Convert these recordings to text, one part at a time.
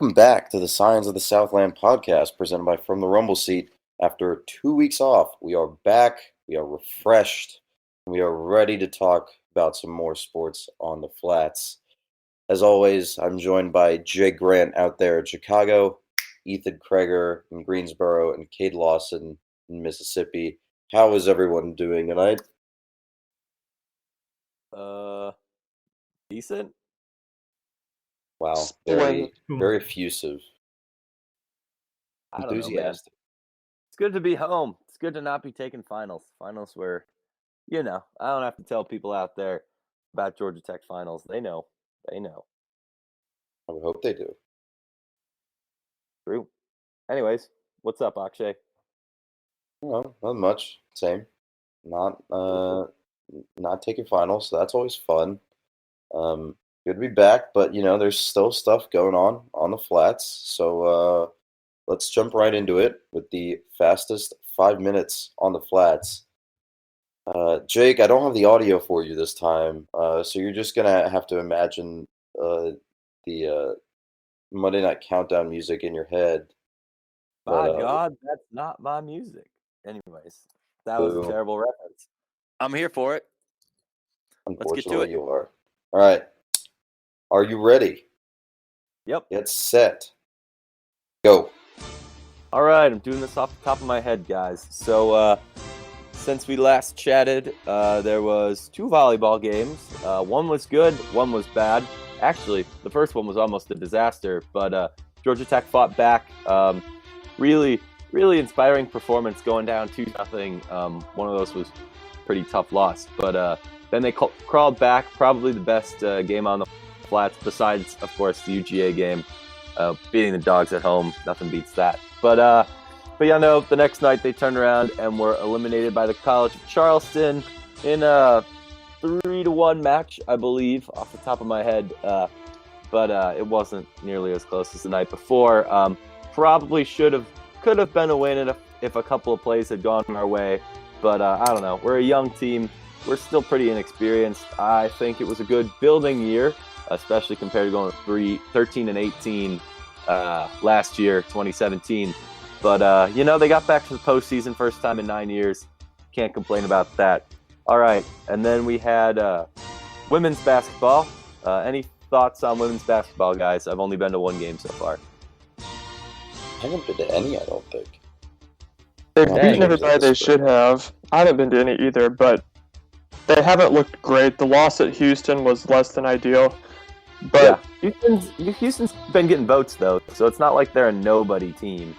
Welcome back to the Science of the Southland podcast presented by From the Rumble Seat. After 2 weeks off, we are back, we are refreshed, and we are ready to talk about some more sports on the flats. As always, I'm joined by Jay Grant out there in Chicago, Ethan Kreger in Greensboro, and Cade Lawson in Mississippi. How is everyone doing tonight? Decent. Wow, very effusive. I don't know, man. Enthusiastic. It's good to be home. It's good to not be taking finals. Finals were, I don't have to tell people out there about Georgia Tech finals. They know. They know. I would hope they do. True. Anyways, what's up, Akshay? Well, not much. Same. Not taking finals, so that's always fun. Good to be back, but there's still stuff going on the flats. So let's jump right into it with the fastest 5 minutes on the flats. Jake, I don't have the audio for you this time, so you're just gonna have to imagine the Monday Night Countdown music in your head. My God, that's not my music. Anyways, that was a terrible reference. I'm here for it. Let's get to it. You are. All right. Are you ready? Yep. Get set. Go. All right, I'm doing this off the top of my head, guys. So, since we last chatted, there was 2 volleyball games. One was good, one was bad. Actually, the first one was almost a disaster, but Georgia Tech fought back. Really inspiring performance, going down 2-0. One of those was pretty tough loss, but then they crawled back. Probably the best game on the flats, besides, of course, the UGA game. Beating the Dogs at home, nothing beats that. But the next night they turned around and were eliminated by the College of Charleston in a 3-1 match, I believe, off the top of my head. But it wasn't nearly as close as the night before. Probably could have been a win if a couple of plays had gone our way. But I don't know. We're a young team. We're still pretty inexperienced. I think it was a good building year, especially compared to going 13-18 last year, 2017. But, they got back to the postseason first time in 9 years. Can't complain about that. All right, and then we had women's basketball. Any thoughts on women's basketball, guys? I've only been to 1 game so far. I haven't been to any, I don't think. They've beaten everybody they should have. I haven't been to any either, but they haven't looked great. The loss at Houston was less than ideal. But yeah, Houston's been getting votes, though, so it's not like they're a nobody team.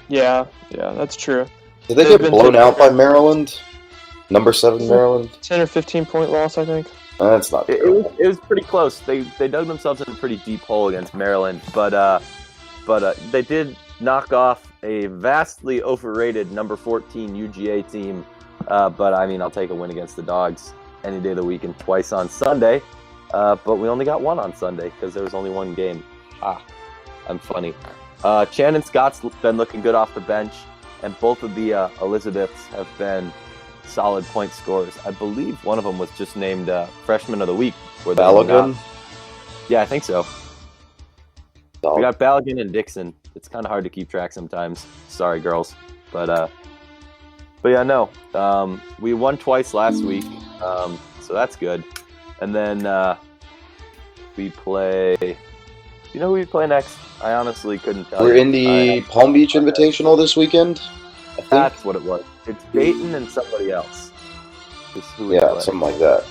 Yeah, that's true. Did they get blown out by Maryland? Number 7 Maryland? 10 or 15-point loss, I think. That's not it was pretty close. They dug themselves in a pretty deep hole against Maryland, but they did knock off a vastly overrated number 14 UGA team. But I'll take a win against the Dogs any day of the week and twice on Sunday. But we only got 1 on Sunday because there was only 1 game. I'm funny. Shannon Scott's been looking good off the bench, and both of the Elizabeths have been solid point scorers. I believe one of them was just named Freshman of the Week. Balogun? Yeah, I think so. We got Balogun and Dixon. It's kind of hard to keep track sometimes. Sorry, girls. But yeah, no. We won twice last week, so that's good. And then we play... You know who we play next? I honestly couldn't tell you. We're in the Palm Beach Invitational this weekend, I think. That's what it was. It's Dayton and somebody else. Something like that.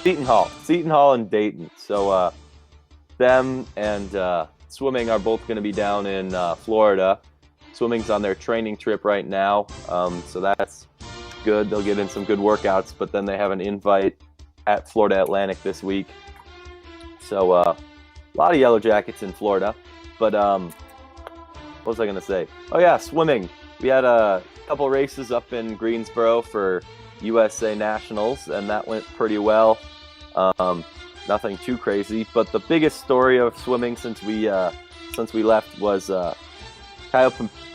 Seton Hall and Dayton. So them and swimming are both going to be down in Florida. Swimming's on their training trip right now, so that's good. They'll get in some good workouts, but then they have an invite at Florida Atlantic this week. So a lot of Yellow Jackets in Florida. But what was I going to say? Oh, yeah, swimming. We had a couple races up in Greensboro for USA Nationals, and that went pretty well. Nothing too crazy. But the biggest story of swimming since we left was Kyle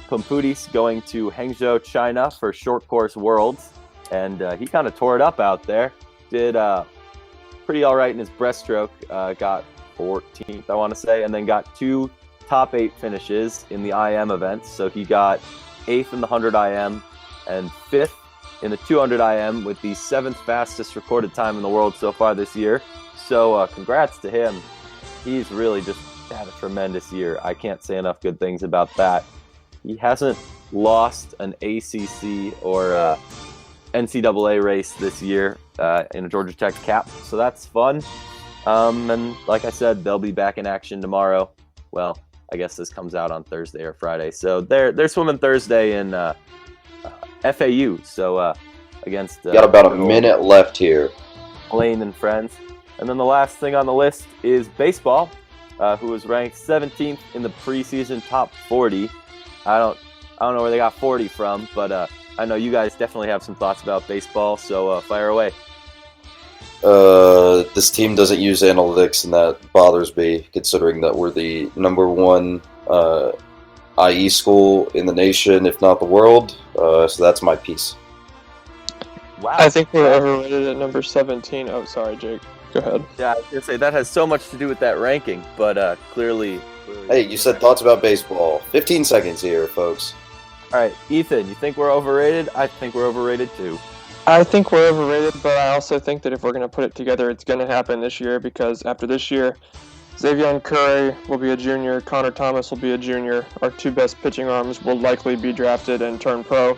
Pamputis going to Hangzhou, China for short course worlds, and he kind of tore it up out there. Did pretty all right in his breaststroke. Got 14th, I want to say, and then got two top 8 finishes in the IM events. So he got 8th in the 100 IM and 5th in the 200 IM with the 7th fastest recorded time in the world so far this year. So congrats to him. He's really just had a tremendous year. I can't say enough good things about that. He hasn't lost an ACC or NCAA race this year in a Georgia Tech cap, so that's fun. And like I said, they'll be back in action tomorrow. Well, I guess this comes out on Thursday or Friday. So they're swimming Thursday in FAU. So against got about a minute left here. Lane and friends. And then the last thing on the list is baseball, who was ranked 17th in the preseason top 40. I don't know where they got 40 from, but I know you guys definitely have some thoughts about baseball. So fire away. This team doesn't use analytics, and that bothers me, considering that we're the number one IE school in the nation, if not the world. So that's my piece. Wow. I think we're overrated at number 17. Oh, sorry, Jake. Go ahead. Yeah, I was going to say, that has so much to do with that ranking, but clearly... Hey, you said thoughts about baseball. 15 seconds here, folks. All right, Ethan, you think we're overrated? I think we're overrated, too. I think we're overrated, but I also think that if we're going to put it together, it's going to happen this year, because after this year, Xavier Curry will be a junior, Connor Thomas will be a junior, our 2 best pitching arms will likely be drafted and turn pro.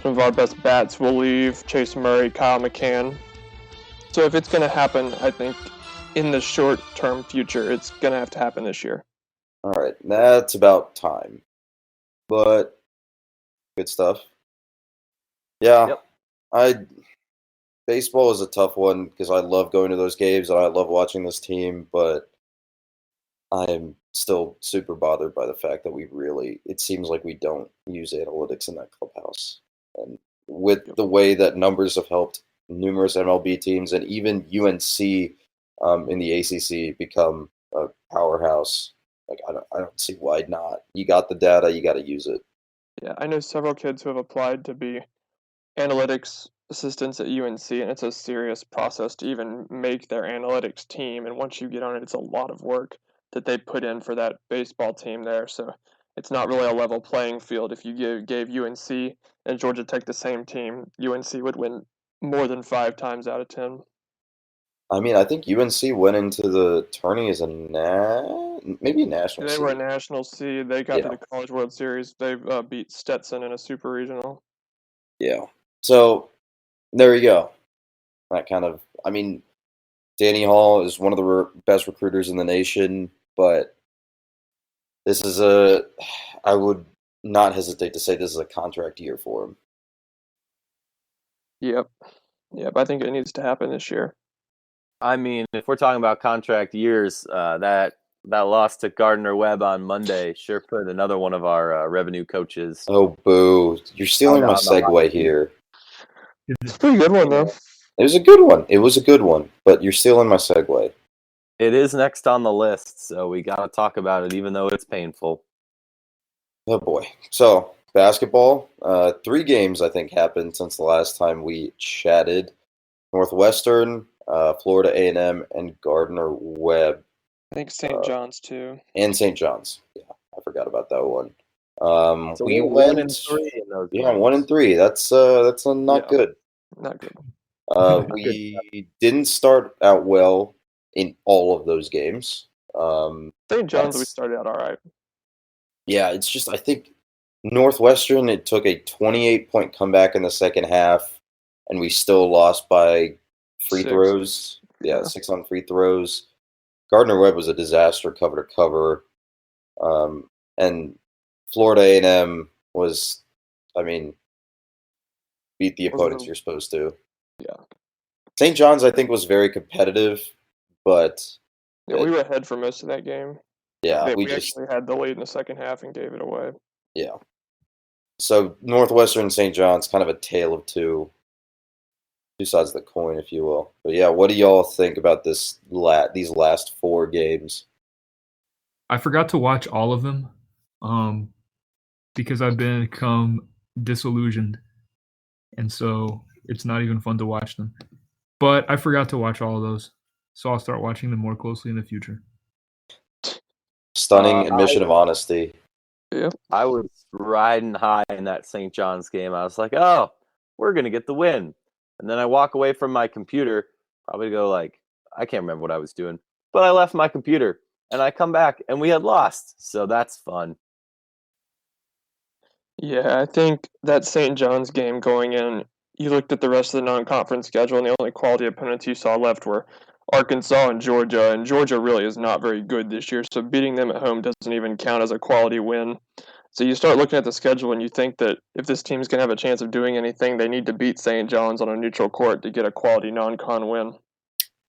Some of our best bats will leave, Chase Murray, Kyle McCann. So if it's going to happen, I think in the short-term future, it's going to have to happen this year. All right, that's about time. But good stuff. Yeah, Yep. Baseball is a tough one because I love going to those games and I love watching this team, but I am still super bothered by the fact that it seems like we don't use analytics in that clubhouse. And with the way that numbers have helped numerous MLB teams and even UNC in the ACC become a powerhouse, like I don't see why not. You got the data, you got to use it. Yeah, I know several kids who have applied to be analytics assistants at UNC, and it's a serious process to even make their analytics team. And once you get on it, it's a lot of work that they put in for that baseball team there. So it's not really a level playing field. If you gave UNC and Georgia Tech the same team, UNC would win more than 5 times out of 10. I mean, I think UNC went into the tourney as maybe a national They seed. were a national seed. They got to the College World Series. They beat Stetson in a super regional. Yeah. So there you go. That kind of, I mean, Danny Hall is one of the best recruiters in the nation, but I would not hesitate to say this is a contract year for him. Yep. I think it needs to happen this year. I mean, if we're talking about contract years, that loss to Gardner Webb on Monday sure put another one of our revenue coaches. Oh, boo. You're stealing my segue here. It's a pretty good one, though. It was a good one, but you're stealing my segue. It is next on the list, so we got to talk about it, even though it's painful. Oh, boy. So, basketball, 3 games, I think, happened since the last time we chatted. Northwestern, Florida A&M, and Gardner Webb. I think St. John's, too. And St. John's. Yeah, I forgot about that one. So we went 1-3 in those games. 1-3. That's not good. Not good. We didn't start out well in all of those games. St. John's, we started out all right. Yeah, it's just, I think Northwestern, it took a 28-point comeback in the second half, and we still lost by free throws. Yeah, 6 on free throws. Gardner Webb was a disaster cover to cover. And Florida A&M was, I mean, beat the opponents you're supposed to. Yeah. St. John's, I think, was very competitive, but... Yeah, we were ahead for most of that game. Yeah, we actually had the lead in the second half and gave it away. Yeah. So Northwestern and St. John's, kind of a tale of two sides of the coin, if you will. But yeah, what do y'all think about these last 4 games? I forgot to watch all of them because I've become disillusioned. And so it's not even fun to watch them. But I forgot to watch all of those. So I'll start watching them more closely in the future. stunning admission of honesty. Yep. I was riding high in that St. John's game. I was like, oh, we're going to get the win. And then I walk away from my computer, probably go like, I can't remember what I was doing, but I left my computer and I come back and we had lost. So that's fun. Yeah, I think that St. John's game going in, you looked at the rest of the non-conference schedule, and the only quality opponents you saw left were Arkansas and Georgia really is not very good this year, so beating them at home doesn't even count as a quality win. So you start looking at the schedule and you think that if this team's going to have a chance of doing anything, they need to beat St. John's on a neutral court to get a quality non-con win.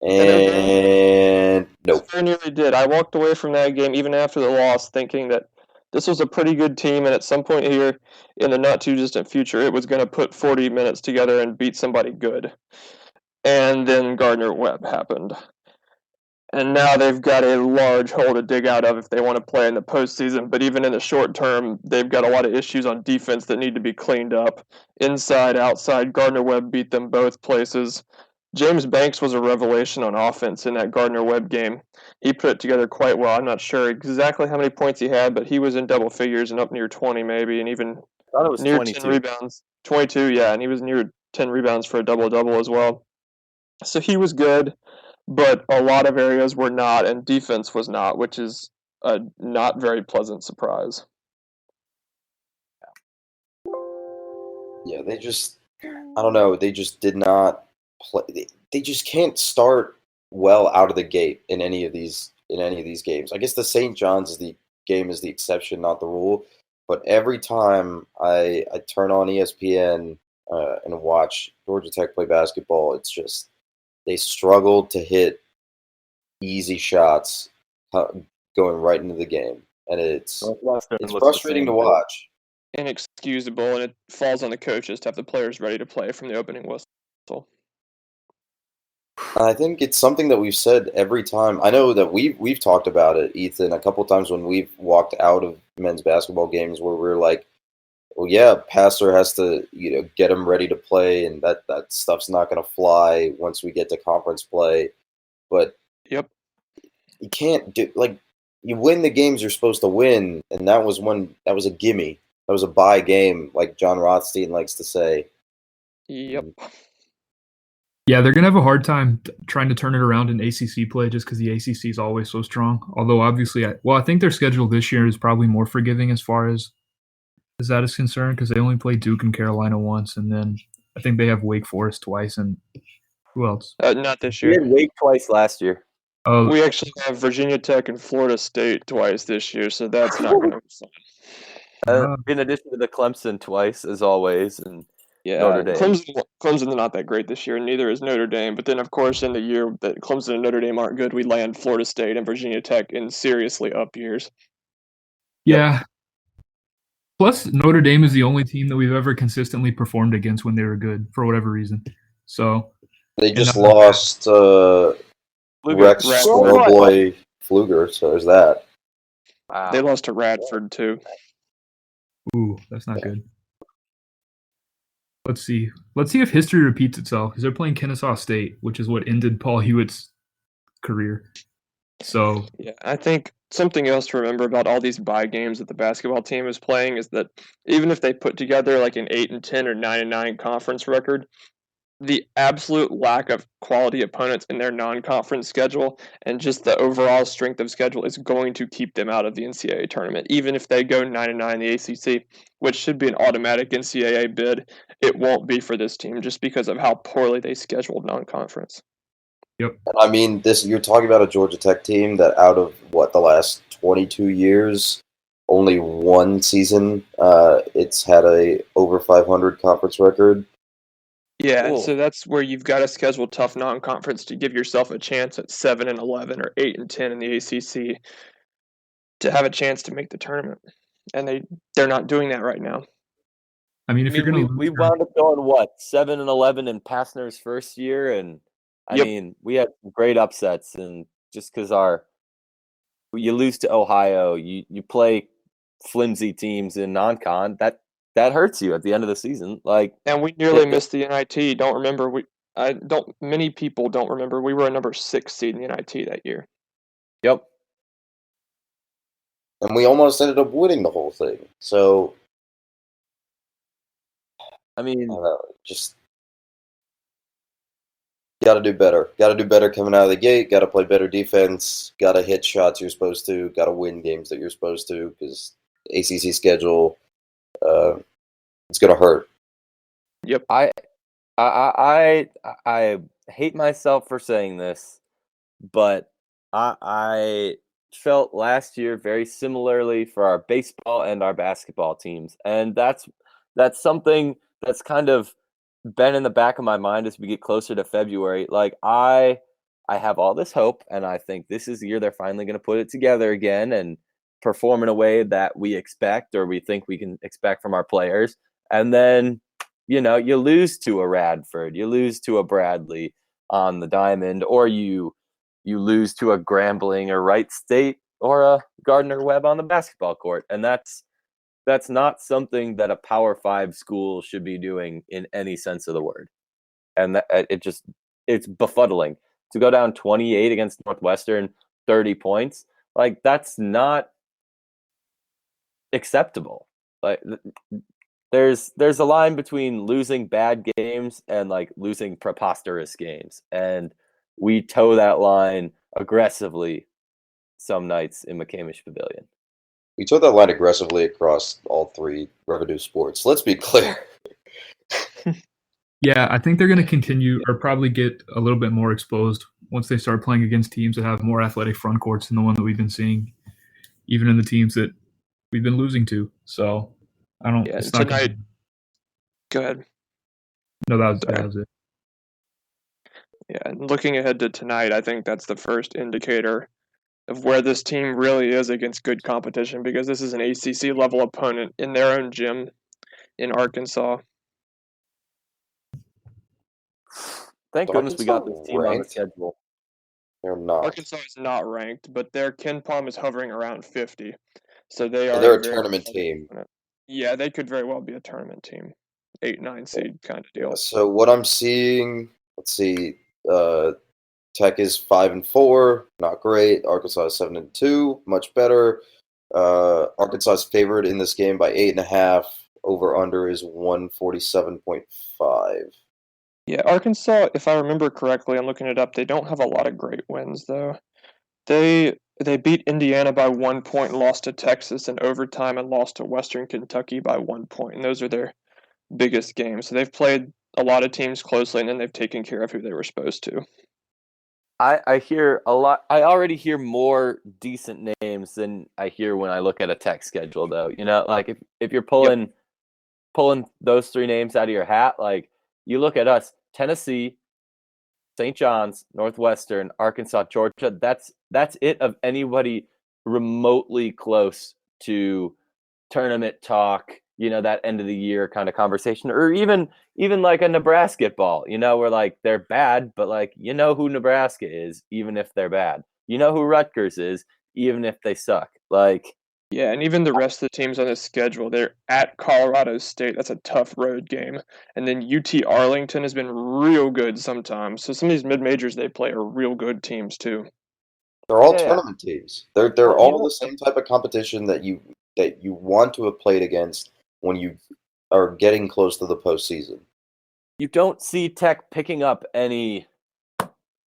And nope. They nearly did. I walked away from that game even after the loss thinking that this was a pretty good team, and at some point here in the not-too-distant future, it was going to put 40 minutes together and beat somebody good. And then Gardner-Webb happened. And now they've got a large hole to dig out of if they want to play in the postseason. But even in the short term, they've got a lot of issues on defense that need to be cleaned up. Inside, outside, Gardner-Webb beat them both places. James Banks was a revelation on offense in that Gardner-Webb game. He put it together quite well. I'm not sure exactly how many points he had, but he was in double figures and up near 20 maybe, and even I thought it was near 22. 10 rebounds. 22, yeah, and he was near 10 rebounds for a double-double as well. So he was good, but a lot of areas were not, and defense was not, which is a not very pleasant surprise. Yeah, they just, I don't know, they just did not play. They just can't start well out of the gate in any of these games. I guess the St. John's game is the exception, not the rule. But every time I turn on ESPN and watch Georgia Tech play basketball, it's just they struggle to hit easy shots going right into the game, and it's frustrating to watch. Inexcusable, and it falls on the coaches to have the players ready to play from the opening whistle. I think it's something that we've said every time. I know that we've talked about it, Ethan, a couple times when we've walked out of men's basketball games where we're like, well, yeah, passer has to get them ready to play, and that stuff's not going to fly once we get to conference play. But yep, you can't do you win the games you're supposed to win, and that was a gimme. That was a bye game, like John Rothstein likes to say. Yep. Yeah, they're going to have a hard time trying to turn it around in ACC play just because the ACC is always so strong. Although, obviously, I think their schedule this year is probably more forgiving as far as that is concerned because they only play Duke and Carolina once, and then I think they have Wake Forest twice, and who else? Not this year. We had Wake twice last year. Oh, we actually have Virginia Tech and Florida State twice this year, so that's not going to be fun. In addition to the Clemson twice, as always, and yeah, Notre Dame. Clemson's not that great this year, and neither is Notre Dame. But then, of course, in the year that Clemson and Notre Dame aren't good, we land Florida State and Virginia Tech in seriously up years. Yeah. Yep. Plus, Notre Dame is the only team that we've ever consistently performed against when they were good, for whatever reason. So they just lost Rex Schoolboy Pfluger, so there's that. Wow. They lost to Radford, too. Ooh, that's not good. Let's see. Let's see if history repeats itself, because they're playing Kennesaw State, which is what ended Paul Hewitt's career. So yeah, I think something else to remember about all these bye games that the basketball team is playing is that even if they put together like an 8-10 or 9-9 conference record, the absolute lack of quality opponents in their non-conference schedule and just the overall strength of schedule is going to keep them out of the NCAA tournament. Even if they go 9-9 in the ACC, which should be an automatic NCAA bid, it won't be for this team just because of how poorly they scheduled non-conference. Yep. I mean, you're talking about a Georgia Tech team that out of the last 22 years, only one season, it's had a over 500 conference record. Yeah, cool. So that's where you've got to schedule tough non-conference to give yourself a chance at 7-11 or 8-10 in the ACC to have a chance to make the tournament, and they're not doing that right now. I mean, if you're going to, we wound up going 7-11 in Passner's first year, and I mean, we had great upsets, and just because you lose to Ohio, you play flimsy teams in non-con, that hurts you at the end of the season. And we nearly missed the NIT. Many people don't remember we were a number 6 seed in the NIT that year. Yep. and we almost ended up winning the whole thing. So, I mean, just got to do better. Got to do better coming out of the gate. Got to play better defense. Got to hit shots you're supposed to. Got to win games that you're supposed to, because ACC schedule, it's gonna hurt. Yep. I hate myself for saying this, but I felt last year very similarly for our baseball and our basketball teams, and that's something that's kind of been in the back of my mind as we get closer to February. Like I have all this hope, and I think this is the year they're finally going to put it together again and perform in a way that we expect or we think we can expect from our players. And then, you lose to a Radford, you lose to a Bradley on the diamond, or you lose to a Grambling or Wright State or a Gardner Webb on the basketball court. And that's not something that a Power 5 school should be doing in any sense of the word. And it's befuddling to go down 28 against Northwestern, 30 points. Like, that's not acceptable. Like, there's a line between losing bad games and like losing preposterous games, and we toe that line aggressively some nights in McCamish Pavilion. We took that line aggressively across all three revenue sports. Let's be clear. Yeah, I think they're going to continue or probably get a little bit more exposed once they start playing against teams that have more athletic front courts than the one that we've been seeing, even in the teams that we've been losing to. So I don't. Yeah, It's not tonight. Go ahead. No, that was it. Yeah, and looking ahead to tonight, I think that's the first indicator of where this team really is against good competition, because this is an ACC level opponent in their own gym in Arkansas. Thank goodness we got this team on the schedule. They're not. Arkansas is not ranked, but their Ken Palm is hovering around 50. So they are They're a tournament team. Yeah, they could very well be a tournament team. 8-9 seed kind of deal. So what I'm seeing, let's see, Tech is 5-4, not great. Arkansas is 7-2, much better. Arkansas is favored in this game by 8.5. Over under is 147.5. Yeah, Arkansas, if I remember correctly, I'm looking it up, they don't have a lot of great wins though. They beat Indiana by 1 point, lost to Texas in overtime, and lost to Western Kentucky by 1 point. And those are their biggest games. So they've played a lot of teams closely, and then they've taken care of who they were supposed to. I hear a lot. I already hear more decent names than I hear when I look at a Tech schedule, though. Like if you're pulling those three names out of your hat, like you look at us: Tennessee, St. John's, Northwestern, Arkansas, Georgia. That's it of anybody remotely close to tournament talk. That end of the year kind of conversation, or even like a Nebraska ball, where like they're bad, but like, who Nebraska is, even if they're bad, who Rutgers is, even if they suck. Like, yeah, and even the rest of the teams on this schedule, they're at Colorado State. That's a tough road game. And then UT Arlington has been real good sometimes. So some of these mid-majors they play are real good teams too. They're all tournament teams. They're all the same type of competition that you want to have played against when you are getting close to the postseason. You don't see Tech picking up any.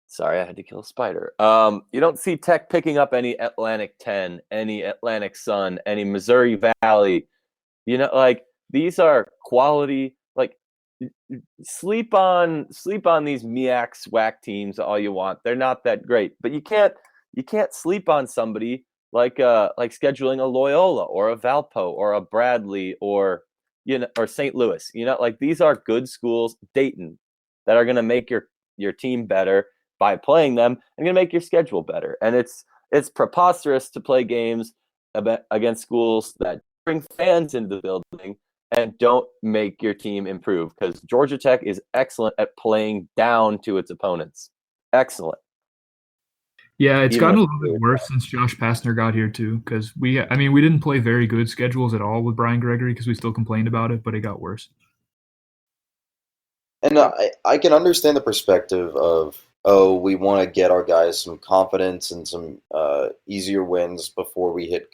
Sorry, I had to kill a spider. You don't see Tech picking up any Atlantic 10, any Atlantic Sun, any Missouri Valley. Like these are quality. Like sleep on these MEAC SWAC teams all you want. They're not that great, but you can't sleep on somebody like scheduling a Loyola or a Valpo or a Bradley or St. Louis. Like these are good schools, Dayton, that are going to make your team better by playing them and going to make your schedule better. And it's preposterous to play games against schools that bring fans into the building and don't make your team improve, because Georgia Tech is excellent at playing down to its opponents. Excellent. Yeah, it's gotten a little bit worse since Josh Pastner got here too, because we didn't play very good schedules at all with Brian Gregory because we still complained about it, but it got worse. And I can understand the perspective of, we want to get our guys some confidence and some easier wins before we hit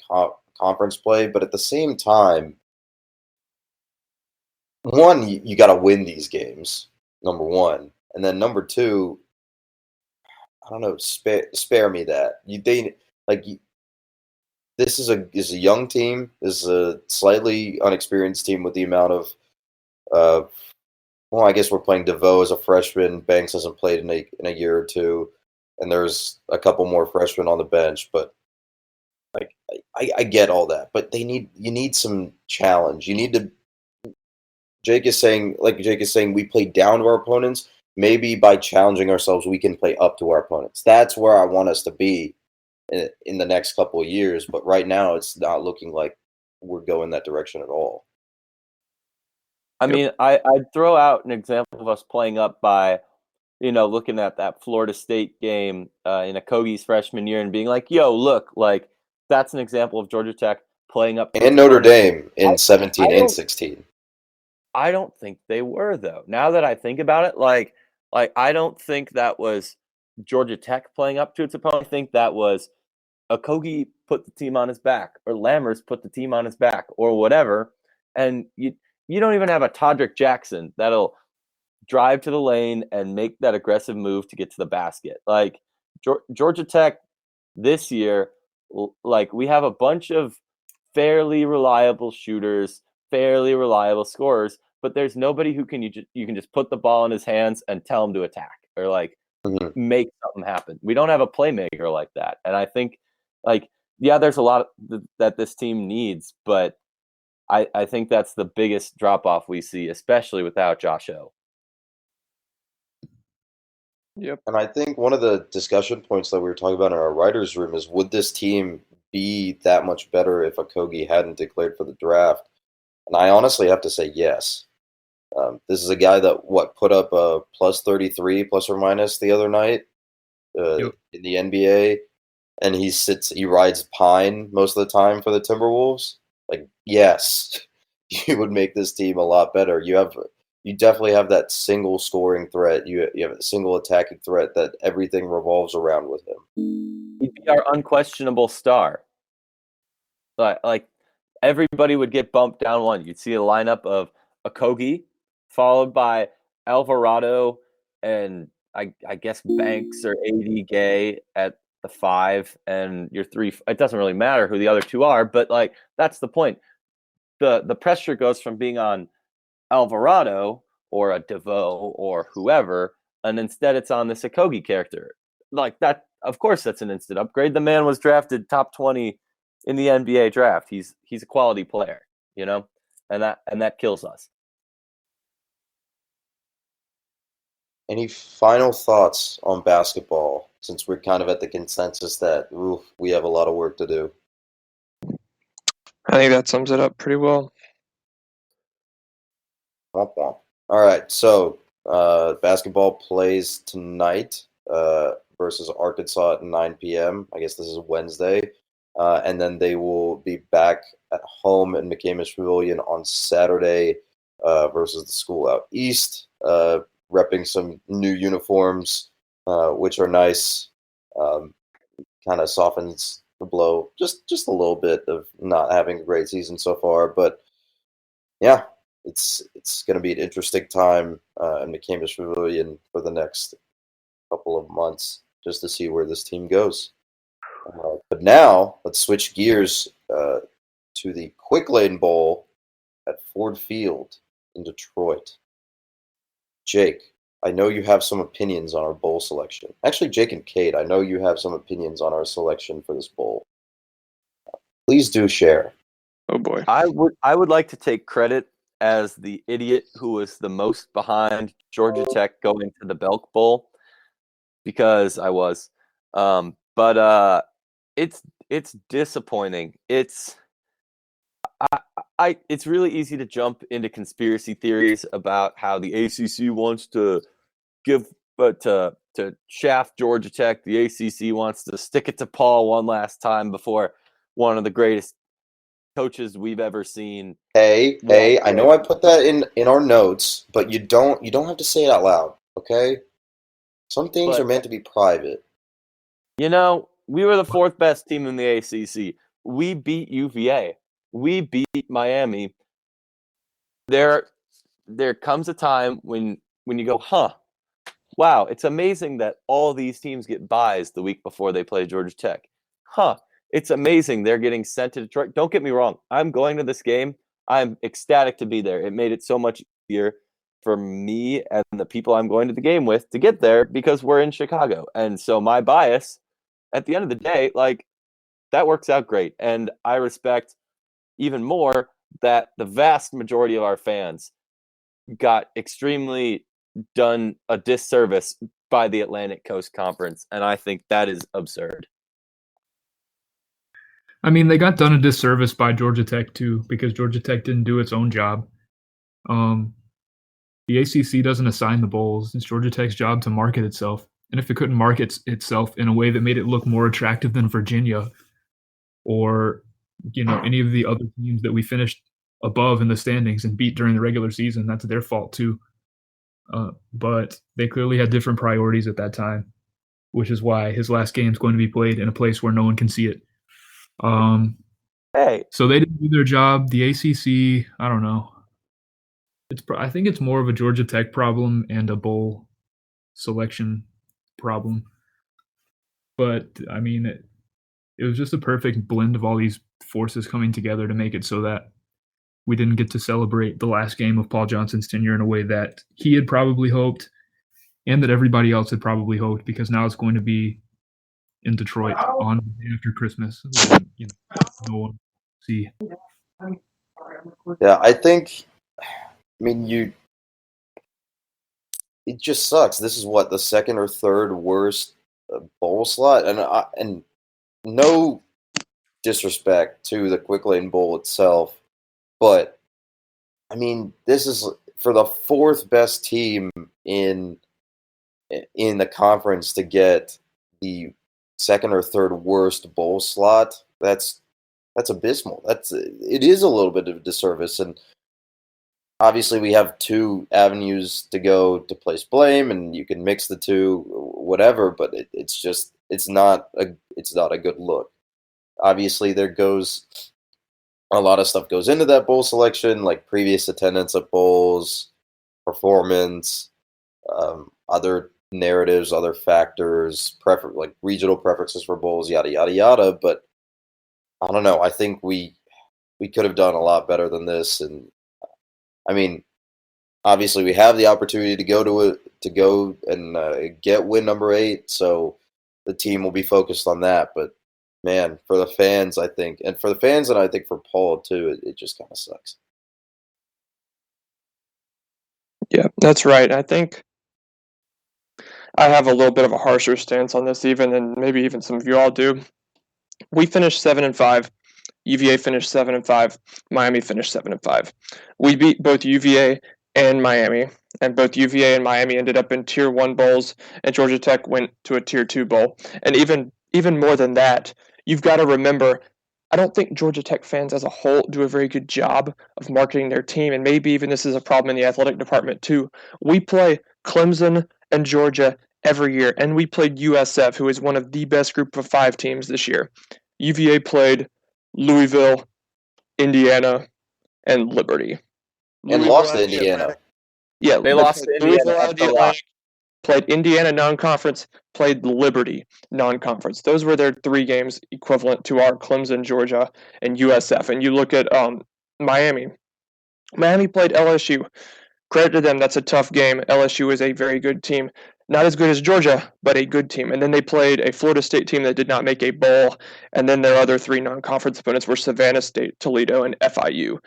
conference play, but at the same time, one, you got to win these games, number one, and then number two, I don't know, spare me that. This is a young team. This is a slightly unexperienced team with the amount of uh, well, I guess we're playing DeVoe as a freshman. Banks hasn't played in a year or two, and there's a couple more freshmen on the bench. But like, I get all that, but you need some challenge. You need to. Jake is saying, we play down to our opponents. Maybe by challenging ourselves, we can play up to our opponents. That's where I want us to be in the next couple of years. But right now, it's not looking like we're going that direction at all. I mean, I'd throw out an example of us playing up by, looking at that Florida State game in Okogie's freshman year and being like, yo, look, like, that's an example of Georgia Tech playing up. And Notre Dame in 17 and 16. I don't think they were, though. Now that I think about it, like I don't think that was Georgia Tech playing up to its opponent. I think that was Okogie put the team on his back, or Lammers put the team on his back, or whatever. And you don't even have a Todrick Jackson that'll drive to the lane and make that aggressive move to get to the basket. Like Georgia Tech this year, like we have a bunch of fairly reliable shooters, fairly reliable scorers, but there's nobody who you can just put the ball in his hands and tell him to attack or like make something happen. We don't have a playmaker like that. And I think there's a lot that this team needs, but I think that's the biggest drop off we see, especially without Josh O. Yep. And I think one of the discussion points that we were talking about in our writers' room is, would this team be that much better if Okogie hadn't declared for the draft? And I honestly have to say yes. This is a guy that put up a plus 33 plus or minus the other night in the NBA, and he rides pine most of the time for the Timberwolves. Like, yes, you would make this team a lot better. You definitely have that single scoring threat. You have a single attacking threat that everything revolves around with him. He'd be our unquestionable star. Like everybody would get bumped down one. You'd see a lineup of Okogie, followed by Alvarado and I guess Banks or AD Gay at the 5, and your 3. It doesn't really matter who the other 2 are, but like that's the point. The pressure goes from being on Alvarado or a DeVoe or whoever, and instead it's on this Okogie character. Like that, of course, that's an instant upgrade. The man was drafted top 20 in the NBA draft. He's a quality player, and that kills us. Any final thoughts on basketball, since we're kind of at the consensus that we have a lot of work to do? I think that sums it up pretty well. Womp womp. All right, so basketball plays tonight versus Arkansas at 9 p.m. I guess this is Wednesday. And then they will be back at home in McCamish Pavilion on Saturday versus the school out east, repping some new uniforms, which are nice. Kind of softens the blow just a little bit of not having a great season so far. But yeah, it's going to be an interesting time in McCamish Pavilion for the next couple of months just to see where this team goes. But now let's switch gears to the Quick Lane Bowl at Ford Field in Detroit. Jake, I know you have some opinions on our bowl selection. Actually, Jake and Cade, I know you have some opinions on our selection for this bowl. Please do share. Oh boy. I would like to take credit as the idiot who was the most behind Georgia Tech going to the Belk Bowl, because I was. But it's disappointing. It's really easy to jump into conspiracy theories about how the ACC wants to to shaft Georgia Tech. The ACC wants to stick it to Paul one last time before one of the greatest coaches we've ever seen. Hey, I know I put that in our notes, but you don't have to say it out loud, okay? Some things are meant to be private. We were the 4th best team in the ACC. we beat UVA. We beat Miami. There comes a time when you go, wow, it's amazing that all these teams get buys the week before they play Georgia Tech. It's amazing they're getting sent to Detroit. Don't get me wrong. I'm going to this game. I'm ecstatic to be there. It made it so much easier for me and the people I'm going to the game with to get there because we're in Chicago. And so my bias, at the end of the day, like, that works out great. And I respect even more that the vast majority of our fans got extremely done a disservice by the Atlantic Coast Conference. And I think that is absurd. I mean, they got done a disservice by Georgia Tech too, because Georgia Tech didn't do its own job. The ACC doesn't assign the bowls. It's Georgia Tech's job to market itself. And if it couldn't market itself in a way that made it look more attractive than Virginia or, any of the other teams that we finished above in the standings and beat during the regular season, that's their fault too. But they clearly had different priorities at that time, which is why his last game is going to be played in a place where no one can see it. So they didn't do their job. The ACC, I don't know. I think it's more of a Georgia Tech problem and a bowl selection problem. But I mean, it was just a perfect blend of all these forces coming together to make it so that we didn't get to celebrate the last game of Paul Johnson's tenure in a way that he had probably hoped and that everybody else had probably hoped, because now it's going to be in Detroit on the day after Christmas. When, no one will see. Yeah, I think. I mean, it just sucks. This is what, the second or third worst bowl slot, and no disrespect to the Quick Lane Bowl itself, but I mean, this is for the fourth best team in the conference to get the second or third worst bowl slot. That's abysmal. It is a little bit of a disservice, and obviously we have two avenues to go to place blame, and you can mix the two, whatever. But it's not a good look. Obviously, a lot of stuff goes into that bowl selection, like previous attendance at bowls, performance, other narratives, other factors, like regional preferences for bowls, yada yada yada. But I don't know. I think we could have done a lot better than this. And I mean, obviously, we have the opportunity to go and get win number 8, so the team will be focused on that. But man, for the fans, I think, and I think for Paul too, it just kind of sucks. Yeah, that's right. I think I have a little bit of a harsher stance on this, and maybe even some of you all do. We finished 7-5. UVA finished 7-5. Miami finished 7-5. We beat both UVA and Miami, and both UVA and Miami ended up in Tier 1 bowls, and Georgia Tech went to a Tier 2 bowl. And even more than that, you've got to remember, I don't think Georgia Tech fans as a whole do a very good job of marketing their team, and maybe even this is a problem in the athletic department too. We play Clemson and Georgia every year, and we played USF, who is one of the best group of 5 teams this year. UVA played Louisville, Indiana, and Liberty. And lost to Indiana. Yeah, they lost to Indiana out of the Atlantic, played Indiana non-conference, played Liberty non-conference. Those were their 3 games equivalent to our Clemson, Georgia, and USF. And you look at Miami. Miami played LSU. Credit to them, that's a tough game. LSU is a very good team. Not as good as Georgia, but a good team. And then they played a Florida State team that did not make a bowl. And then their other 3 non-conference opponents were Savannah State, Toledo, and FIU.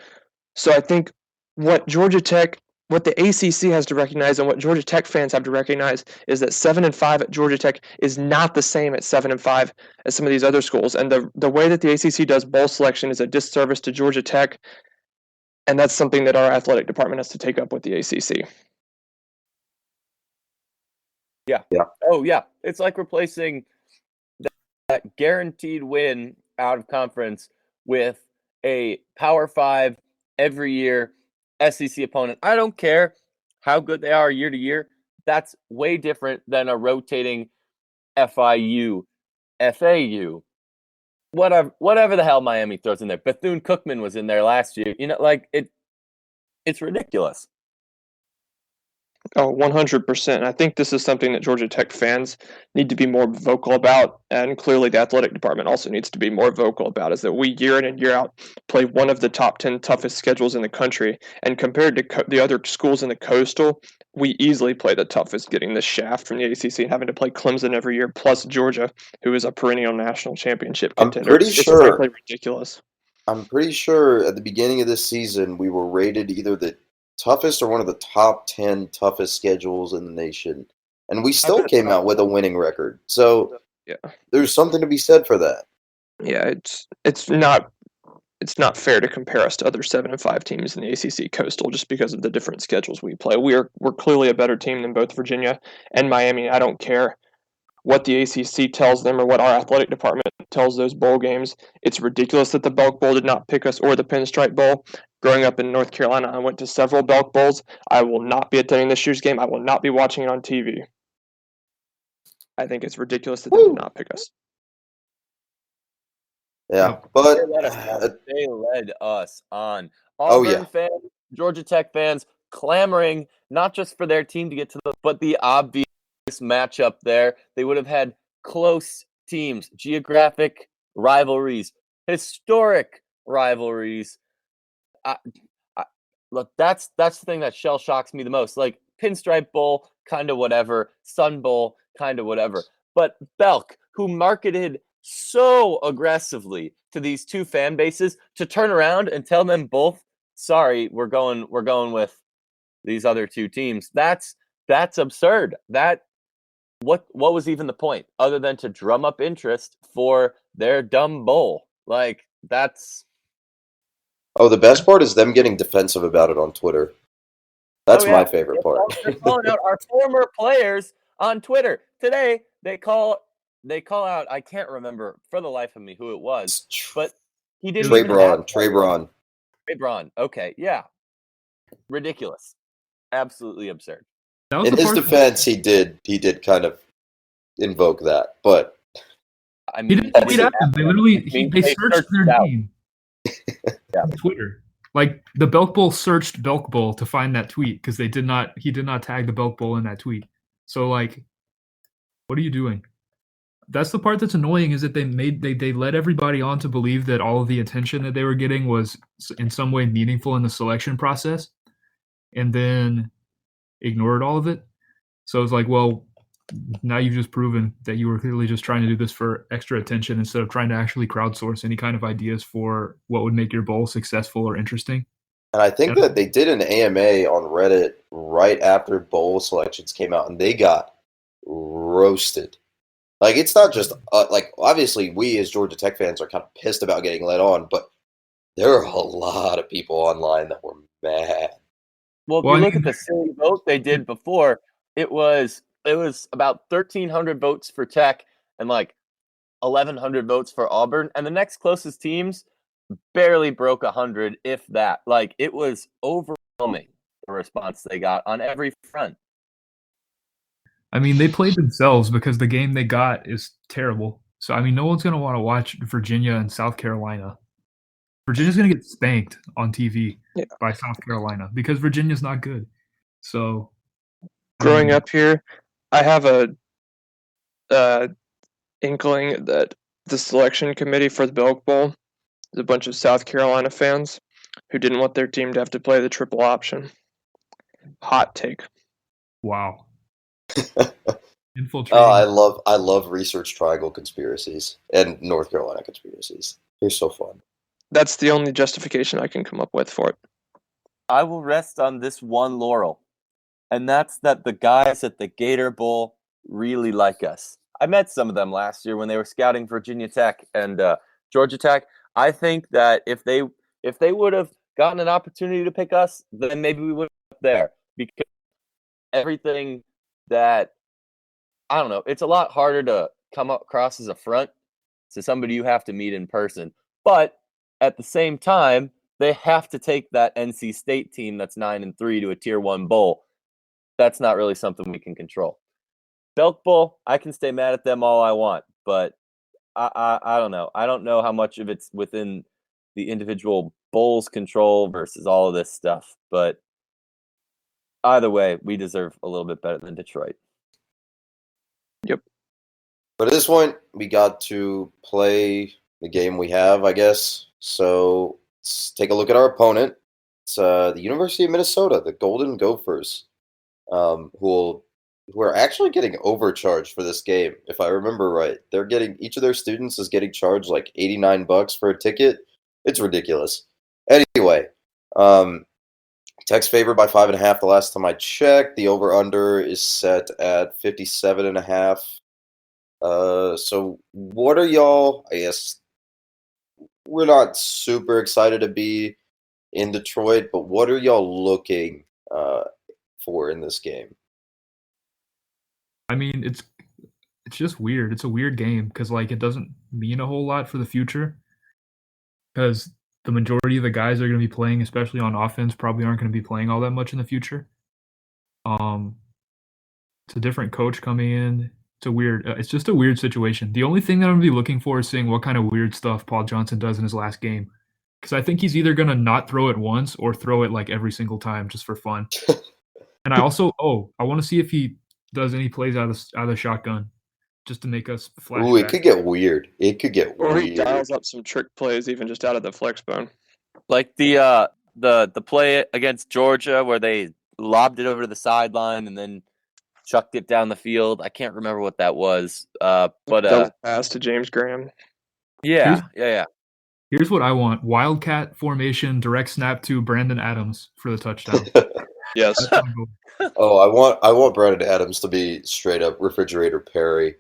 So I think what the ACC has to recognize and what Georgia Tech fans have to recognize is that 7-5 at Georgia Tech is not the same at 7-5 as some of these other schools. And the way that the ACC does bowl selection is a disservice to Georgia Tech. And that's something that our athletic department has to take up with the ACC. Yeah. Oh, yeah. It's like replacing that guaranteed win out of conference with a Power 5 every year SEC opponent. I don't care how good they are year to year. That's way different than a rotating FIU, FAU, whatever the hell Miami throws in there. Bethune-Cookman was in there last year. It's ridiculous. Oh, 100%. I think this is something that Georgia Tech fans need to be more vocal about, and clearly the athletic department also needs to be more vocal about, is that we year in and year out play one of the top 10 toughest schedules in the country, and compared to the other schools in the Coastal, we easily play the toughest, getting the shaft from the ACC and having to play Clemson every year, plus Georgia, who is a perennial national championship contender. It's frankly ridiculous. I'm pretty sure at the beginning of this season we were rated either the toughest or one of the top 10 toughest schedules in the nation. And we still came out with a winning record. So yeah, there's something to be said for that. Yeah, it's not fair to compare us to other 7-5 teams in the ACC Coastal just because of the different schedules we play. We're clearly a better team than both Virginia and Miami. I don't care what the ACC tells them or what our athletic department tells those bowl games. It's ridiculous that the Belk Bowl did not pick us, or the Pinstripe Bowl. Growing up in North Carolina, I went to several Belk Bowls. I will not be attending this year's game. I will not be watching it on TV. I think it's ridiculous that they did not pick us. Yeah, but they led us on. Auburn fans, Georgia Tech fans, clamoring not just for their team to get to but the obvious matchup there. They would have had close teams, geographic rivalries, historic rivalries. Look, that's the thing that shell shocks me the most. Like Pinstripe Bowl, kind of whatever. Sun Bowl, kind of whatever. But Belk, who marketed so aggressively to these two fan bases, to turn around and tell them both, sorry, we're going with these other two teams. That's absurd. What was even the point other than to drum up interest for their dumb bowl? Like that's. Oh, the best part is them getting defensive about it on Twitter. That's my favorite part. They're calling out our former players on Twitter today. They call out. I can't remember for the life of me who it was, but he didn't. Trey Braun. Okay, yeah, ridiculous, absolutely absurd. In his defense, he did kind of invoke that, but I mean, they searched their name on Twitter. Like the Belk Bowl searched Belk Bowl to find that tweet because he did not tag the Belk Bowl in that tweet. So like, what are you doing? That's the part that's annoying, is that they led everybody on to believe that all of the attention that they were getting was in some way meaningful in the selection process, and then ignored all of it. So it's like, well, now you've just proven that you were clearly just trying to do this for extra attention instead of trying to actually crowdsource any kind of ideas for what would make your bowl successful or interesting. And I think that they did an AMA on Reddit right after bowl selections came out, and they got roasted. Like, it's not just, like, obviously we as Georgia Tech fans are kind of pissed about getting led on, but there are a lot of people online that were mad. Well, if you look at the silly vote they did before, it was about 1,300 votes for Tech and like 1,100 votes for Auburn, and the next closest teams barely broke 100, if that. Like, it was overwhelming, the response they got on every front. I mean, they played themselves because the game they got is terrible. So, I mean, no one's going to want to watch Virginia and South Carolina. Virginia's going to get spanked on TV by South Carolina because Virginia's not good. So, growing up here, I have a inkling that the selection committee for the Belk Bowl is a bunch of South Carolina fans who didn't want their team to have to play the triple option. Hot take. Wow. Oh, I love Research Triangle conspiracies and North Carolina conspiracies. They're so fun. That's the only justification I can come up with for it. I will rest on this one laurel, and that's that the guys at the Gator Bowl really like us. I met some of them last year when they were scouting Virginia Tech and Georgia Tech. I think that if they would have gotten an opportunity to pick us, then maybe we would have been there, because everything that, I don't know, it's a lot harder to come across as a front to somebody you have to meet in person. But at the same time, they have to take that NC State team that's 9-3 to a Tier 1 bowl. That's not really something we can control. Belk Bowl, I can stay mad at them all I want, but I don't know. I don't know how much of it's within the individual Bulls' control versus all of this stuff, but either way, we deserve a little bit better than Detroit. Yep. But at this point, we got to play the game we have, I guess. So let's take a look at our opponent. It's the University of Minnesota, the Golden Gophers, who are actually getting overcharged for this game, if I remember right. They're getting each of their students is getting charged like $89 for a ticket. It's ridiculous. Anyway, Tech's favored by 5.5 the last time I checked. The over/under is set at 57.5. So what are y'all? I guess we're not super excited to be in Detroit, but what are y'all looking for in this game? I mean, it's just weird. It's a weird game because like it doesn't mean a whole lot for the future because the majority of the guys that are going to be playing, especially on offense, probably aren't going to be playing all that much in the future. It's a different coach coming in. It's just a weird situation. The only thing that I'm going to be looking for is seeing what kind of weird stuff Paul Johnson does in his last game. Because I think he's either going to not throw it once or throw it like every single time just for fun. And I also, I want to see if he does any plays out of the shotgun just to make us flash. Ooh, it could get weird. It could get Or weird. he dials up some trick plays even just out of the flex bone. Like the play against Georgia where they lobbed it over to the sideline and then chucked it down the field. I can't remember what that was. But Double pass to James Graham. Yeah. Here's what I want: Wildcat formation, direct snap to Brandon Adams for the touchdown. Yes. Oh, I want Brandon Adams to be straight up Refrigerator Perry.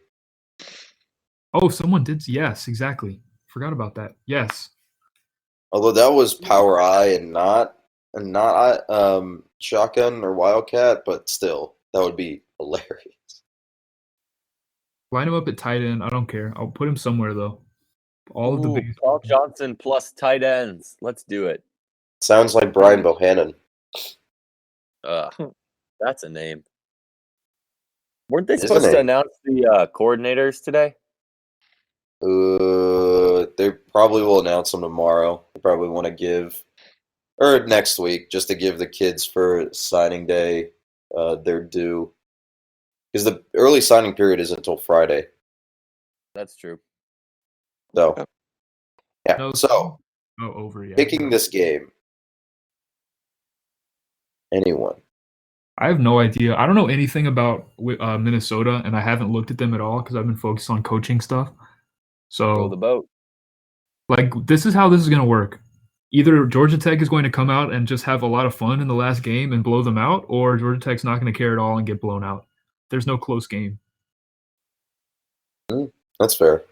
Oh, someone did. Yes, exactly. Forgot about that. Yes. Although that was Power I and not Shotgun or Wildcat, but still, that would be hilarious. Line him up at tight end. I don't care. I'll put him somewhere though. All of the biggest. Paul Johnson plus tight ends. Let's do it. Sounds like Brian Bohannon. That's a name. Weren't they supposed to announce the coordinators today? They probably will announce them tomorrow. They probably want to give, or next week, just to give the kids for signing day their due. Because the early signing period isn't until Friday. That's true. So, yeah. So, picking this game. Anyone? I have no idea. I don't know anything about Minnesota, and I haven't looked at them at all because I've been focused on coaching stuff. So, roll the boat. Like, this is how this is going to work. Either Georgia Tech is going to come out and just have a lot of fun in the last game and blow them out, or Georgia Tech's not going to care at all and get blown out. There's no close game. That's fair.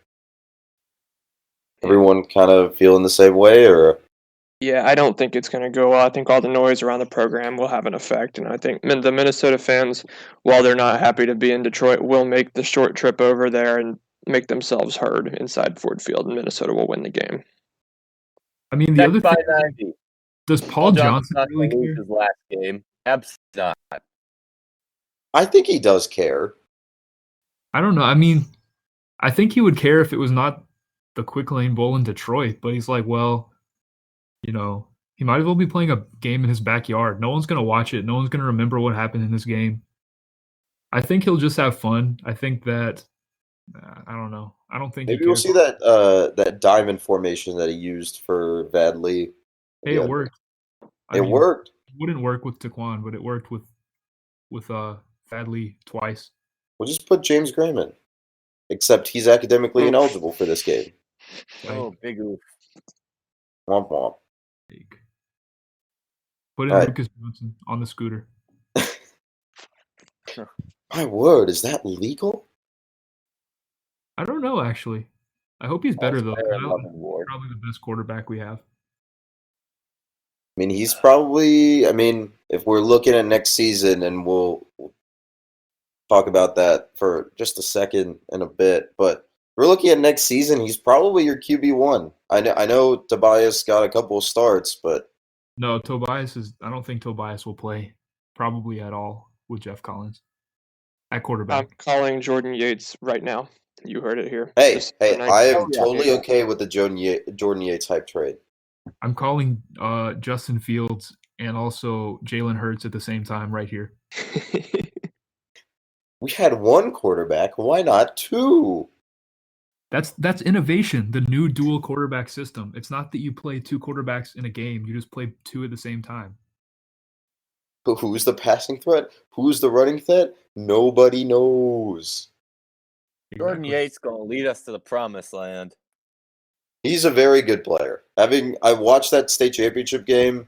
Everyone kind of feeling the same way, or? Yeah, I don't think it's going to go well. I think all the noise around the program will have an effect, and I think the Minnesota fans, while they're not happy to be in Detroit, will make the short trip over there and make themselves heard inside Ford Field, and Minnesota will win the game. I mean, the other thing, does Paul Johnson really care? Lose his last game? Absolutely not. I think he does care. I don't know. I mean, I think he would care if it was not the Quick Lane Bowl in Detroit, but he's like, well, you know, he might as well be playing a game in his backyard. No one's going to watch it. No one's going to remember what happened in this game. I think he'll just have fun. I think that, I don't know. I don't think maybe we'll see that diamond formation that he used for Vadley. Hey, it worked. It worked. It wouldn't work with Taquan, but it worked with Vadley twice. We'll just put James Graham in. Except he's academically ineligible for this game. Oh, big oof. Womp womp. Put in Lucas Johnson on the scooter. My word, is that legal? I don't know, actually. I hope he's better, though. Probably the best quarterback we have. I mean, he's probably, if we're looking at next season, and we'll talk about that for just a second in a bit, but if we're looking at next season, he's probably your QB1. I know Tobias got a couple of starts, but... No, I don't think Tobias will play probably at all with Jeff Collins at quarterback. I'm calling Jordan Yates right now. You heard it here. Hey, Just hey, tonight. I am Oh, yeah. totally okay with the Jordan Yates hype trade. I'm calling Justin Fields and also Jalen Hurts at the same time right here. We had one quarterback. Why not two? That's innovation, the new dual quarterback system. It's not that you play two quarterbacks in a game, you just play two at the same time. But who's the passing threat? Who's the running threat? Nobody knows. Jordan Exactly. Yates gonna lead us to the promised land. He's a very good player. I watched that state championship game.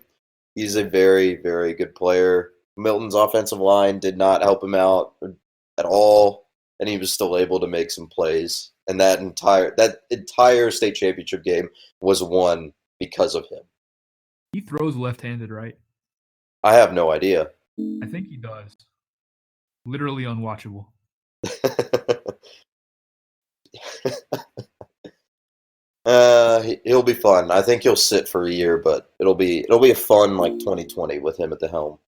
He's a very, very good player. Milton's offensive line did not help him out at all, and he was still able to make some plays. And that entire state championship game was won because of him. He throws left-handed, right? I have no idea. I think he does. Literally unwatchable. He'll be fun. I think he'll sit for a year, but it'll be a fun like 2020 with him at the helm.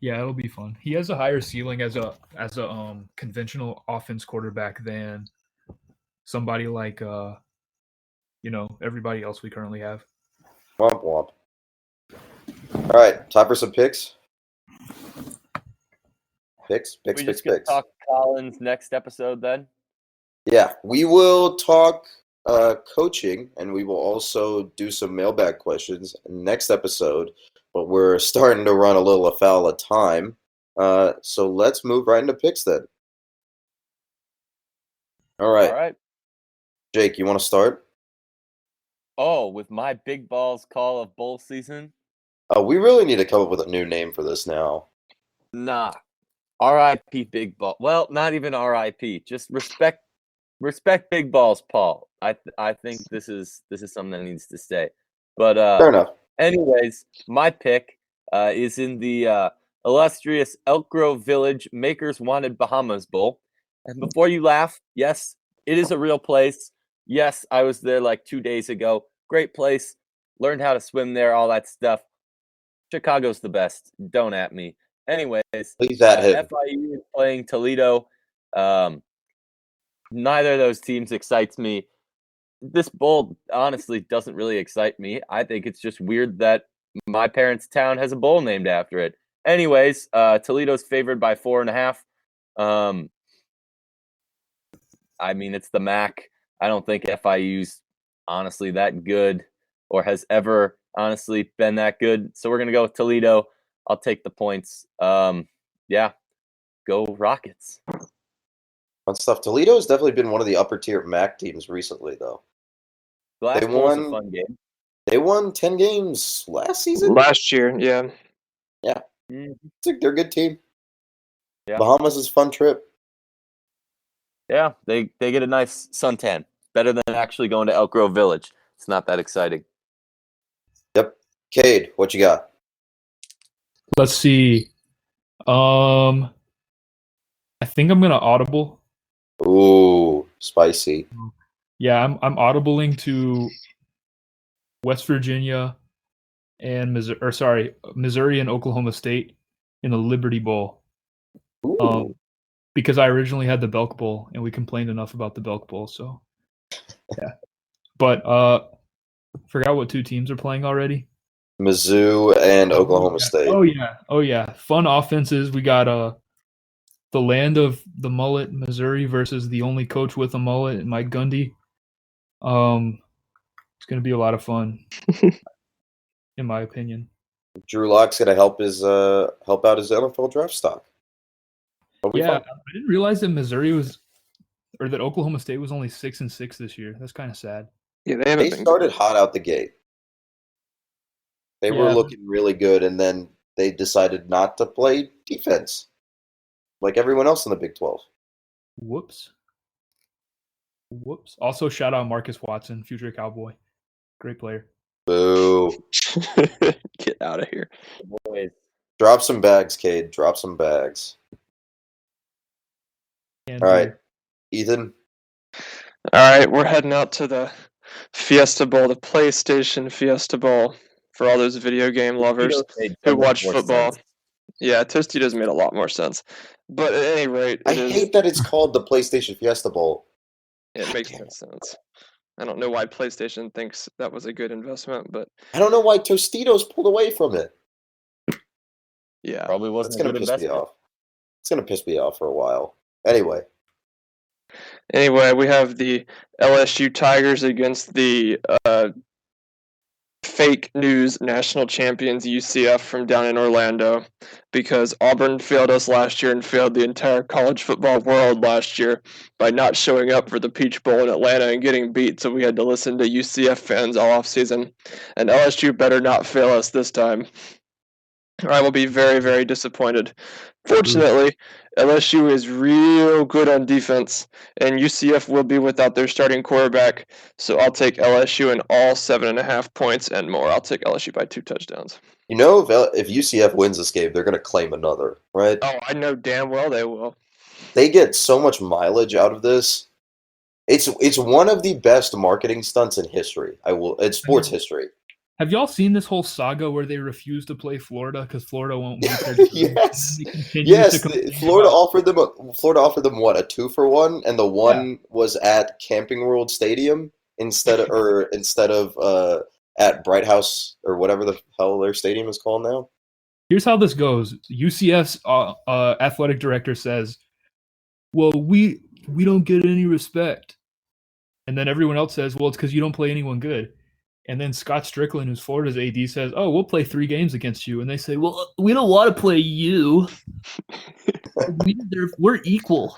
Yeah, it'll be fun. He has a higher ceiling as a conventional offense quarterback than somebody like everybody else we currently have. Womp womp. All right, time for some picks. Picks. We just gonna talk Collins next episode then. Yeah, we will talk coaching, and we will also do some mailbag questions next episode. But we're starting to run a little afoul of time, so let's move right into picks then. All right. Jake, you want to start? Oh, with my big balls call of bowl season? We really need to come up with a new name for this now. Nah. R.I.P. Big Ball. Well, not even R.I.P. Just respect big balls, Paul. I think this is something that needs to stay. But Fair enough. anyways, my pick is in the illustrious Elk Grove Village Makers Wanted Bahamas Bowl. And before you laugh, yes, it is a real place. Yes, I was there like 2 days ago. Great place. Learned how to swim there, all that stuff. Chicago's the best. Don't at me. Anyways, Please at him. FIU is playing Toledo. Neither of those teams excites me. This bowl honestly doesn't really excite me. I think it's just weird that my parents' town has a bowl named after it. Anyways, Toledo's favored by 4.5. I mean, it's the MAC. I don't think FIU's honestly that good or has ever honestly been that good. So we're going to go with Toledo. I'll take the points. Yeah, go Rockets. Fun stuff. Toledo has definitely been one of the upper tier MAC teams recently, though. The last bowl was a fun game. They won 10 games last season? Last year, yeah. Yeah. Mm-hmm. They're a good team. Yeah. Bahamas is a fun trip. Yeah, they get a nice suntan. Better than actually going to Elk Grove Village. It's not that exciting. Yep. Cade, what you got? Let's see. I think I'm gonna audible. Ooh, spicy. Yeah, I'm audibling to West Virginia and Missouri and Oklahoma State in the Liberty Bowl. Ooh. Because I originally had the Belk Bowl and we complained enough about the Belk Bowl, so yeah. But forgot what two teams are playing already. Mizzou and Oklahoma State. Oh yeah. Fun offenses. We got the land of the mullet, Missouri versus the only coach with a mullet, Mike Gundy. It's going to be a lot of fun, in my opinion. Drew Lock's going to help out his NFL draft stock. Yeah, I didn't realize that that Oklahoma State was only 6-6 this year. That's kind of sad. Yeah, they started hot out the gate. They were looking really good, and then they decided not to play defense like everyone else in the Big 12. Whoops. Also, shout out Marcus Watson, future Cowboy. Great player. Boo. Get out of here. Boys. Drop some bags, Cade. Drop some bags. All right. Ethan? All right, we're heading out to the Fiesta Bowl, the PlayStation Fiesta Bowl, for all those video game lovers who watch football. Sense. Yeah, Tostitos made a lot more sense. But at any rate, I hate that it's called the PlayStation Fiesta Bowl. It makes no sense. I don't know why PlayStation thinks that was a good investment, but I don't know why Tostitos pulled away from it. yeah. Probably That's wasn't a gonna good piss me investment. off. It's gonna piss me off for a while. Anyway, Anyway, we have the LSU Tigers against the fake news national champions UCF from down in Orlando, because Auburn failed us last year and failed the entire college football world last year by not showing up for the Peach Bowl in Atlanta and getting beat, so we had to listen to UCF fans all off season. And LSU better not fail us this time, or I will be very, very disappointed. Fortunately, LSU is real good on defense, and UCF will be without their starting quarterback. So I'll take LSU in all 7.5 points and more. I'll take LSU by 2 touchdowns. you know if UCF wins this game, they're gonna claim another, right? Oh, I know damn well they will. They get so much mileage out of this. It's one of the best marketing stunts in history. It's sports history. Have y'all seen this whole saga where they refuse to play Florida because Florida won't meet their terms? Yes, They continue yes. to complain Florida about- offered them what, a 2-for-1, and the one was at Camping World Stadium instead of at Bright House or whatever the hell their stadium is called now. Here's how this goes. UCF's athletic director says, "Well, we don't get any respect," and then everyone else says, "Well, it's because you don't play anyone good." And then Scott Strickland, who's Florida's AD, says, "Oh, we'll play 3 games against you." And they say, "Well, we don't want to play you. We're equal."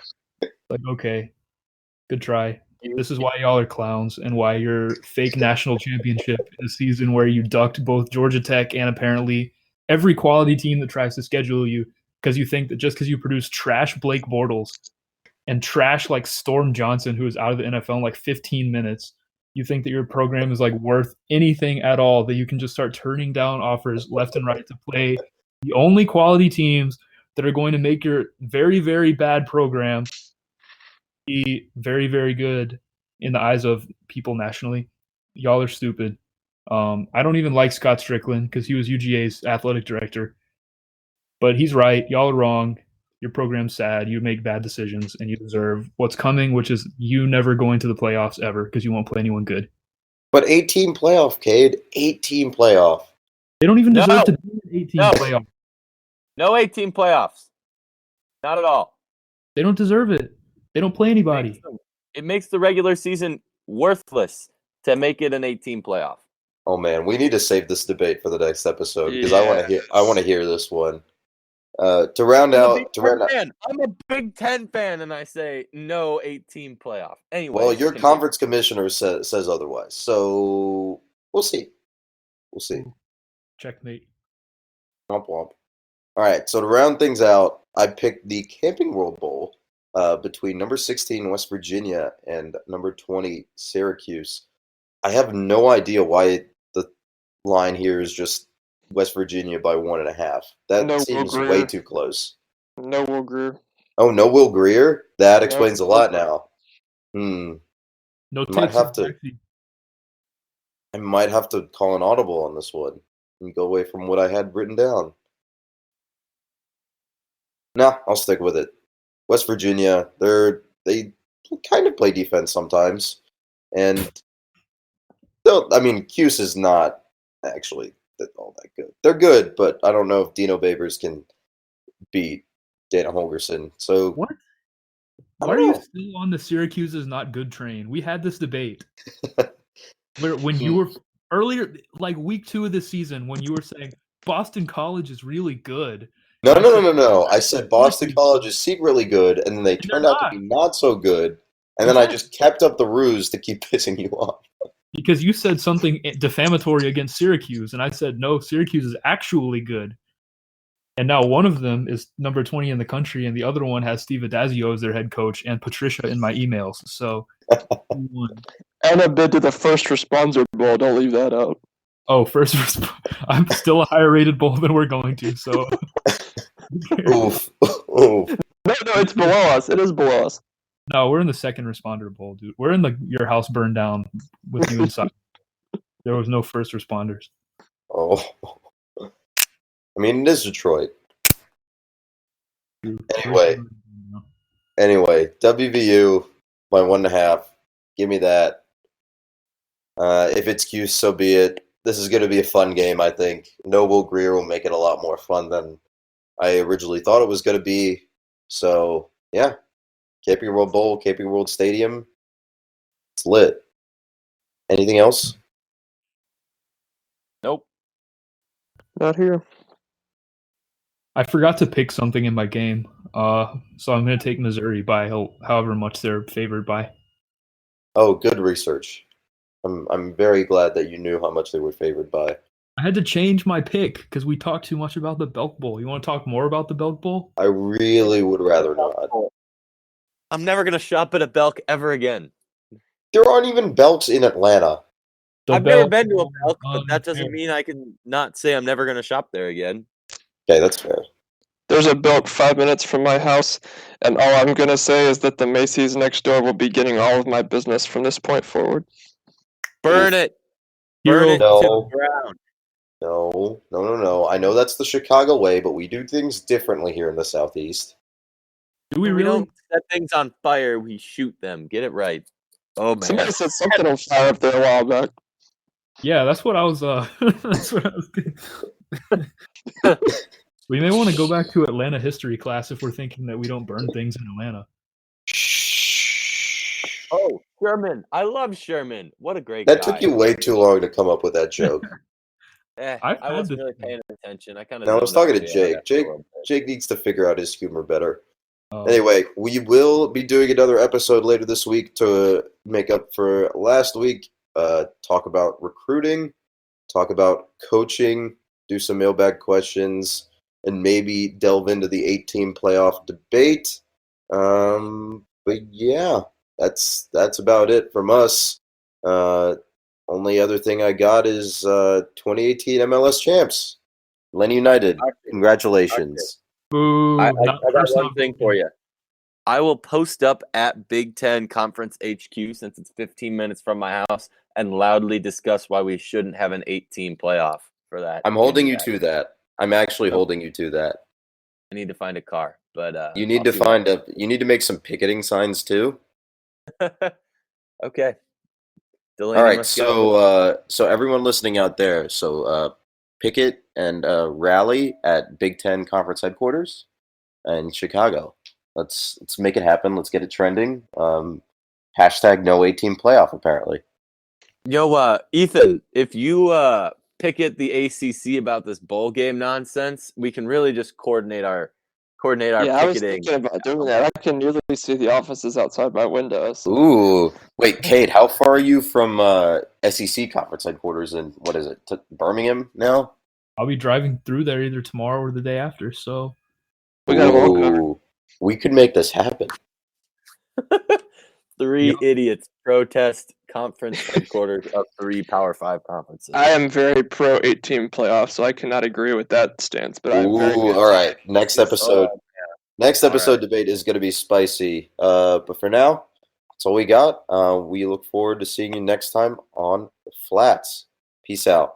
Like, okay, good try. This is why y'all are clowns and why your fake national championship in a season where you ducked both Georgia Tech and apparently every quality team that tries to schedule you because you think that just because you produce trash Blake Bortles and trash like Storm Johnson, who is out of the NFL in like 15 minutes, you think that your program is like worth anything at all, that you can just start turning down offers left and right to play the only quality teams that are going to make your very, very bad program be very, very good in the eyes of people nationally. Y'all are stupid. I don't even like Scott Strickland because he was UGA's athletic director. But he's right. Y'all are wrong. Your program's sad. You make bad decisions, and you deserve what's coming, which is you never going to the playoffs ever because you won't play anyone good. But 18 playoff, Cade. 18 playoff. They don't even deserve No. to be an 18 No. playoff. No 18 playoffs. Not at all. They don't deserve it. They don't play anybody. It makes the regular season worthless to make it an 18 playoff. Oh man, we need to save this debate for the next episode because I want to hear this one. To round out, I'm a Big Ten fan, and I say no 18 playoff. Anyway, well, your conference commissioner says otherwise, so we'll see. We'll see. Checkmate. Womp womp. All right, so to round things out, I picked the Camping World Bowl between number 16 West Virginia and number 20 Syracuse. I have no idea why the line here is just West Virginia by 1.5. That seems way too close. No Will Greer. Oh, no Will Greer? That explains a lot now. No I might have to. sexy. I might have to call an audible on this one and go away from what I had written down. No, I'll stick with it. West Virginia, they kind of play defense sometimes, and Cuse is not actually all that good. They're good, but I don't know if Dino Babers can beat Dana Holgerson. So what? Why are you still on the Syracuse is not good train? We had this debate when you were earlier, like week 2 of the season, when you were saying Boston College is really good. No. I said Boston College is secretly good, and then they turned out to be not so good, and then I just kept up the ruse to keep pissing you off. Because you said something defamatory against Syracuse, and I said, no, Syracuse is actually good. And now one of them is number 20 in the country, and the other one has Steve Adazio as their head coach and Patricia in my emails. So, and a bid to the First Responder Bowl. Don't leave that out. Oh, I'm still a higher rated bowl than we're going to. So, oof. No, it's below us. It is below us. No, we're in the Second Responder Bowl, dude. We're in your house burned down with you inside. There was no first responders. Oh. I mean, it is Detroit. Anyway, WVU by 1.5. Give me that. If it's Cuse, so be it. This is going to be a fun game, I think. Noble Greer will make it a lot more fun than I originally thought it was going to be. So, yeah. Camping World Bowl, Camping World Stadium. It's lit. Anything else? Nope. Not here. I forgot to pick something in my game, so I'm going to take Missouri by however much they're favored by. Oh, good research. I'm very glad that you knew how much they were favored by. I had to change my pick because we talked too much about the Belk Bowl. You want to talk more about the Belk Bowl? I really would rather not. I'm never going to shop at a Belk ever again. There aren't even Belks in Atlanta. I've never been to a Belk, but that doesn't mean I can not say I'm never going to shop there again. Okay, that's fair. There's a Belk 5 minutes from my house, and all I'm going to say is that the Macy's next door will be getting all of my business from this point forward. Burn it. Burn it to No. the ground. No. I know that's the Chicago way, but we do things differently here in the Southeast. Do we We really? don't set things on fire, we shoot them. Get it right. Oh, man. Somebody set something on fire up there a while back. Yeah, that's what I was. That's what I was thinking. We may want to go back to Atlanta history class if we're thinking that we don't burn things in Atlanta. Oh, Sherman. I love Sherman. What a great That guy. took you way too long to come up with that joke. I've I had wasn't this- really paying attention. I kind of. No, I was talking to Jake. Jake needs to figure out his humor better. Anyway, we will be doing another episode later this week to make up for last week. Talk about recruiting, talk about coaching, do some mailbag questions, and maybe delve into the 8-team playoff debate. But yeah, that's about it from us. Only other thing I got is 2018 MLS champs, Atlanta United. Congratulations. Boo, I not got personal one thing voting. for you. I will post up at Big Ten Conference HQ since it's 15 minutes from my house and loudly discuss why we shouldn't have an 8-team playoff for that. I'm holding you to that. I'm actually holding you to that. I need to find a car, but You need to find a. You need to make some picketing signs too. Okay. Delaney All right, must go. so everyone listening out there, picket and rally at Big Ten Conference headquarters in Chicago. Let's make it happen. Let's get it trending. Hashtag no 18 playoff. Apparently, Yo, Ethan, if you picket the ACC about this bowl game nonsense, we can really just coordinate our Yeah, I was picketing. thinking about doing that. I can nearly see the offices outside my windows. ooh, wait, Cade, how far are you from SEC conference headquarters in what is it, Birmingham now? I'll be driving through there either tomorrow or the day after. So We got them all covered. Ooh, we could make this happen. Three idiots protest conference headquarters of 3 Power 5 conferences. I am very pro 8-team playoff, so I cannot agree with that stance. But I'm very Ooh, good. all right. Next episode. Next All episode right. debate is going to be spicy. But for now, that's all we got. We look forward to seeing you next time on the Flats. Peace out.